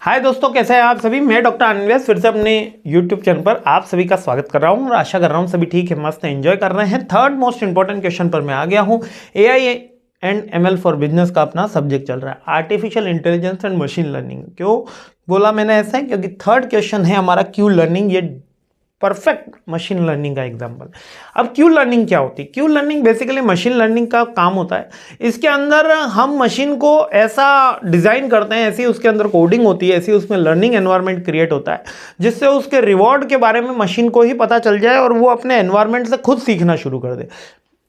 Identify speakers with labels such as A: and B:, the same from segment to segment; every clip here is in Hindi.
A: हाय दोस्तों, कैसे हैं आप सभी। मैं डॉक्टर अनवेश फिर से अपने यूट्यूब चैनल पर आप सभी का स्वागत कर रहा हूं और आशा कर रहा हूं सभी ठीक है, मस्त एंजॉय कर रहे हैं। थर्ड मोस्ट इंपॉर्टेंट क्वेश्चन पर मैं आ गया हूं। AI and ML for business का अपना सब्जेक्ट चल रहा है, artificial intelligence and machine learning. क्यों बोला मैंने ऐसा है, क्योंकि थर्ड क्वेश्चन है हमारा क्यू लर्निंग, ये परफेक्ट मशीन लर्निंग का एग्जांपल। अब क्यू लर्निंग क्या होती है? Q learning basically machine learning का काम होता है। इसके अंदर हम मशीन को ऐसा डिजाइन करते हैं, ऐसी उसके अंदर कोडिंग होती है, ऐसी उसमें लर्निंग एनवायरनमेंट क्रिएट होता है जिससे उसके रिवॉर्ड के बारे में मशीन को ही पता चल जाए और वो अपने एनवायरनमेंट से खुद सीखना शुरू कर दे।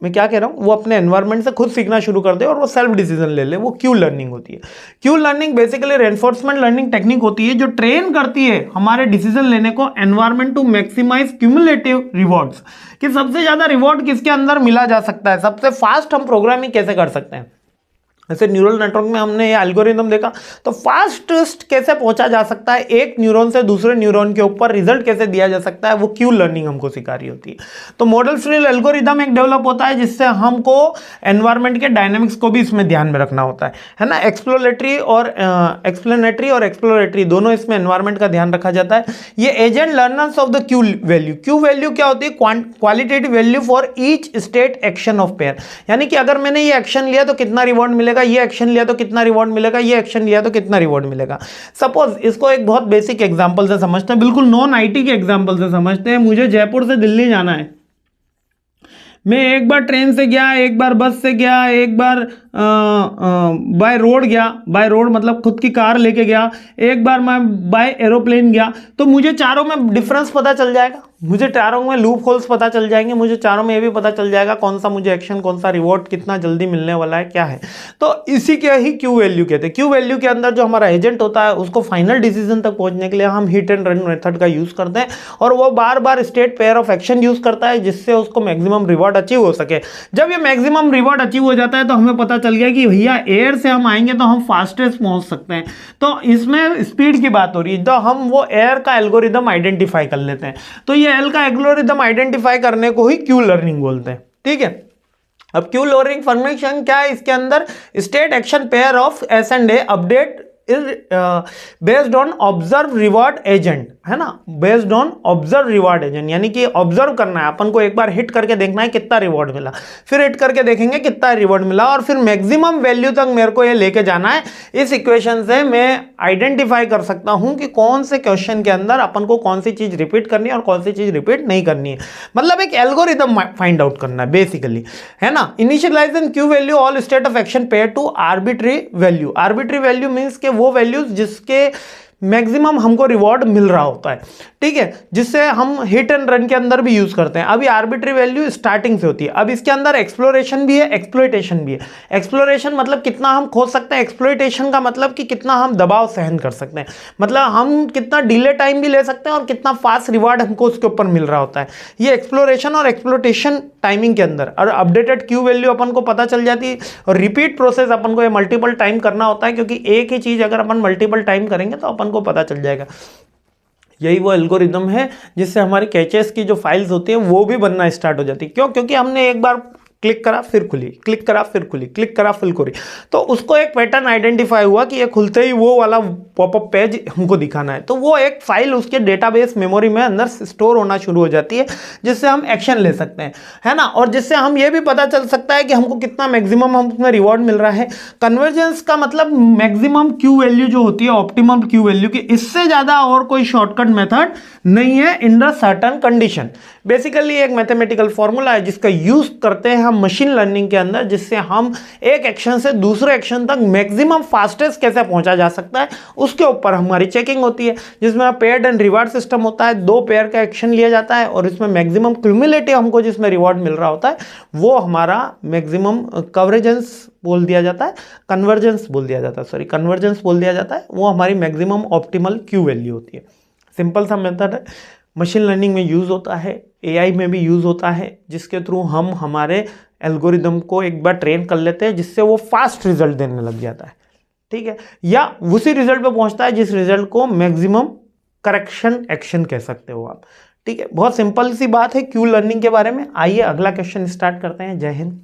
A: मैं क्या कह रहा हूँ, वो अपने एनवायरनमेंट से खुद सीखना शुरू कर दे और वो सेल्फ डिसीजन ले ले, वो क्यू लर्निंग होती है। Q learning basically reinforcement learning technique होती है जो ट्रेन करती है हमारे डिसीजन लेने को environment to maximise cumulative rewards, कि सबसे ज्यादा रिवॉर्ड किसके अंदर मिला जा सकता है, सबसे फास्ट हम प्रोग्रामिंग कैसे कर सकते हैं। जैसे न्यूरल नेटवर्क में हमने ये एल्गोरिथम देखा, तो फास्टेस्ट कैसे पहुंचा जा सकता है, एक न्यूरॉन से दूसरे न्यूरॉन के ऊपर रिजल्ट कैसे दिया जा सकता है, वो क्यू लर्निंग हमको सिखा रही होती है। तो मॉडल फ्री एल्गोरिथम एक डेवलप होता है जिससे हमको एनवायरनमेंट के डायनेमिक्स को भी इसमें ध्यान में रखना होता है ना। एक्सप्लोरेटरी और एक्सप्लोरेटरी दोनों इसमें एनवायरनमेंट का ध्यान रखा जाता है। ये agent learners of the Q value. Q value क्या होती है? Qualitative value for each state action of pair, यानी कि अगर मैंने ये एक्शन लिया तो कितना रिवॉर्ड मिलेगा, ये एक्शन लिया तो कितना रिवॉर्ड मिलेगा, ये एक्शन लिया तो कितना रिवॉर्ड मिलेगा। सपोज इसको एक बहुत बेसिक एग्जांपल से समझते हैं, बिल्कुल नॉन आईटी के एग्जांपल से समझते हैं। मुझे जयपुर से दिल्ली जाना है, मैं एक बार ट्रेन से गया, एक बार बस से गया, एक बार बाय रोड गया, बाय रोड मतलब खुद की कार लेके गया, एक बार मैं बाय एरोप्लेन गया। तो मुझे चारों में डिफरेंस पता चल जाएगा, मुझे चारों में लूप होल्स पता चल जाएंगे, मुझे चारों में ये भी पता चल जाएगा कौन सा मुझे एक्शन, कौन सा रिवॉर्ड कितना जल्दी मिलने वाला है, क्या है। तो इसी के ही क्यू वैल्यू कहते हैं। क्यू वैल्यू के अंदर जो हमारा एजेंट होता है उसको फाइनल डिसीजन तक पहुंचने के लिए हम हिट एंड रन मेथड का यूज करते हैं और वो बार बार state pair of action use करता है जिससे उसको मैक्सिमम रिवॉर्ड अचीव हो सके। जब ये मैक्सिमम रिवॉर्ड अचीव हो जाता है तो हमें पता चल गया कि भैया एयर से हम आएंगे तो हम फास्टेस्ट पहुंच सकते हैं। तो इसमें स्पीड की बात हो रही है, तो हम वो एयर का एल्गोरिदम आइडेंटिफाई कर लेते हैं। तो ये एल का एल्गोरिदम आइडेंटिफाई करने को ही क्यू लर्निंग बोलते हैं। ठीक है, अब क्यू लर्निंग फॉर्मेशन क्या है? इसके अंदर state action pair of S and A update is based on observe reward agent, है ना। Based on observe reward agent, यानी कि ऑब्जर्व करना है अपन को, एक बार हिट करके देखना है कितना रिवॉर्ड मिला, फिर हिट करके देखेंगे कितना रिवॉर्ड मिला और फिर मैक्सिमम वैल्यू तक मेरे को ये लेके जाना है। इस इक्वेशन से मैं आइडेंटिफाई कर सकता हूं कि कौन से क्वेश्चन के अंदर अपन को कौन सी चीज रिपीट करनी है और कौन सी चीज रिपीट नहीं करनी है। मतलब एक एल्गोरिथम फाइंड आउट करना है बेसिकली, है ना। Initialise in Q value all state of action pair to arbitrary value. Arbitrary value means के वो वैल्यूज जिसके मैक्सिमम हमको रिवॉर्ड मिल रहा होता है, ठीक है, जिससे हम हिट एंड रन के अंदर भी यूज करते हैं। अभी आर्बिट्री वैल्यू स्टार्टिंग से होती है। अब इसके अंदर एक्सप्लोरेशन भी है, एक्सप्लॉयटेशन भी है। एक्सप्लोरेशन मतलब कितना हम खोज सकते हैं, एक्सप्लॉयटेशन का मतलब कि कितना हम दबाव सहन कर सकते हैं, मतलब हम कितना डिले टाइम भी ले सकते हैं और कितना फास्ट रिवॉर्ड हमको उसके ऊपर मिल रहा होता है। ये एक्सप्लोरेशन और एक्सप्लॉयटेशन टाइमिंग के अंदर। और अपडेटेड क्यू वैल्यू अपन को पता चल जाती है और रिपीट प्रोसेस अपन को ये मल्टीपल टाइम करना होता है, क्योंकि एक ही चीज अगर अपन मल्टीपल टाइम करेंगे तो अपन को पता चल जाएगा। यही वो एल्गोरिदम है जिससे हमारी कैचेस की जो फाइल्स होती हैं वो भी बनना स्टार्ट हो जाती है। क्यों? क्योंकि हमने एक बार क्लिक करा फिर खुली, क्लिक करा फिर खुली, क्लिक करा फिर खुली, तो उसको एक पैटर्न आइडेंटिफाई हुआ कि ये खुलते ही वो वाला पॉपअप पेज हमको दिखाना है। तो वो एक फाइल उसके डेटाबेस मेमोरी में अंदर स्टोर होना शुरू हो जाती है जिससे हम एक्शन ले सकते हैं, है ना। और जिससे हम ये भी पता चल सकता है कि हमको कितना मैक्सिमम हम उसमें रिवॉर्ड मिल रहा है। कन्वर्जेंस का मतलब मैक्सिमम क्यू वैल्यू जो होती है, ऑप्टिमम क्यू वैल्यू की, इससे ज्यादा और कोई शॉर्टकट मेथड नहीं है in the certain condition. Basically एक मैथमेटिकल फॉर्मूला है जिसका यूज करते हैं हम मशीन लर्निंग के अंदर, जिससे हम एक एक्शन से दूसरे एक्शन तक मैक्सिमम फास्टेस्ट कैसे पहुंचा जा सकता है उसके ऊपर हमारी चेकिंग होती है, जिसमें पेयर्ड एंड रिवार्ड सिस्टम होता है। 2 पेयर का एक्शन लिया जाता है और इसमें मैक्सिमम क्यूमुलेटिव हमको जिसमें रिवॉर्ड मिल रहा होता है वो हमारा मैक्सिमम कवरेजेंस बोल दिया जाता है, कन्वर्जेंस बोल दिया जाता है, सॉरी कन्वर्जेंस बोल दिया जाता है। वो हमारी मैक्सिमम ऑप्टिमल क्यू वैल्यू होती है। सिंपल सा मेथड है, मशीन लर्निंग में यूज होता है, एआई में भी यूज होता है, जिसके थ्रू हम हमारे एल्गोरिदम को एक बार ट्रेन कर लेते हैं जिससे वो फास्ट रिजल्ट देने लग जाता है, ठीक है, या उसी रिजल्ट पे पहुंचता है जिस रिजल्ट को मैक्सिमम करेक्शन एक्शन कह सकते हो आप। ठीक है, बहुत सिंपल सी बात है क्यू लर्निंग के बारे में। आइए अगला क्वेश्चन स्टार्ट करते हैं। जय हिंद।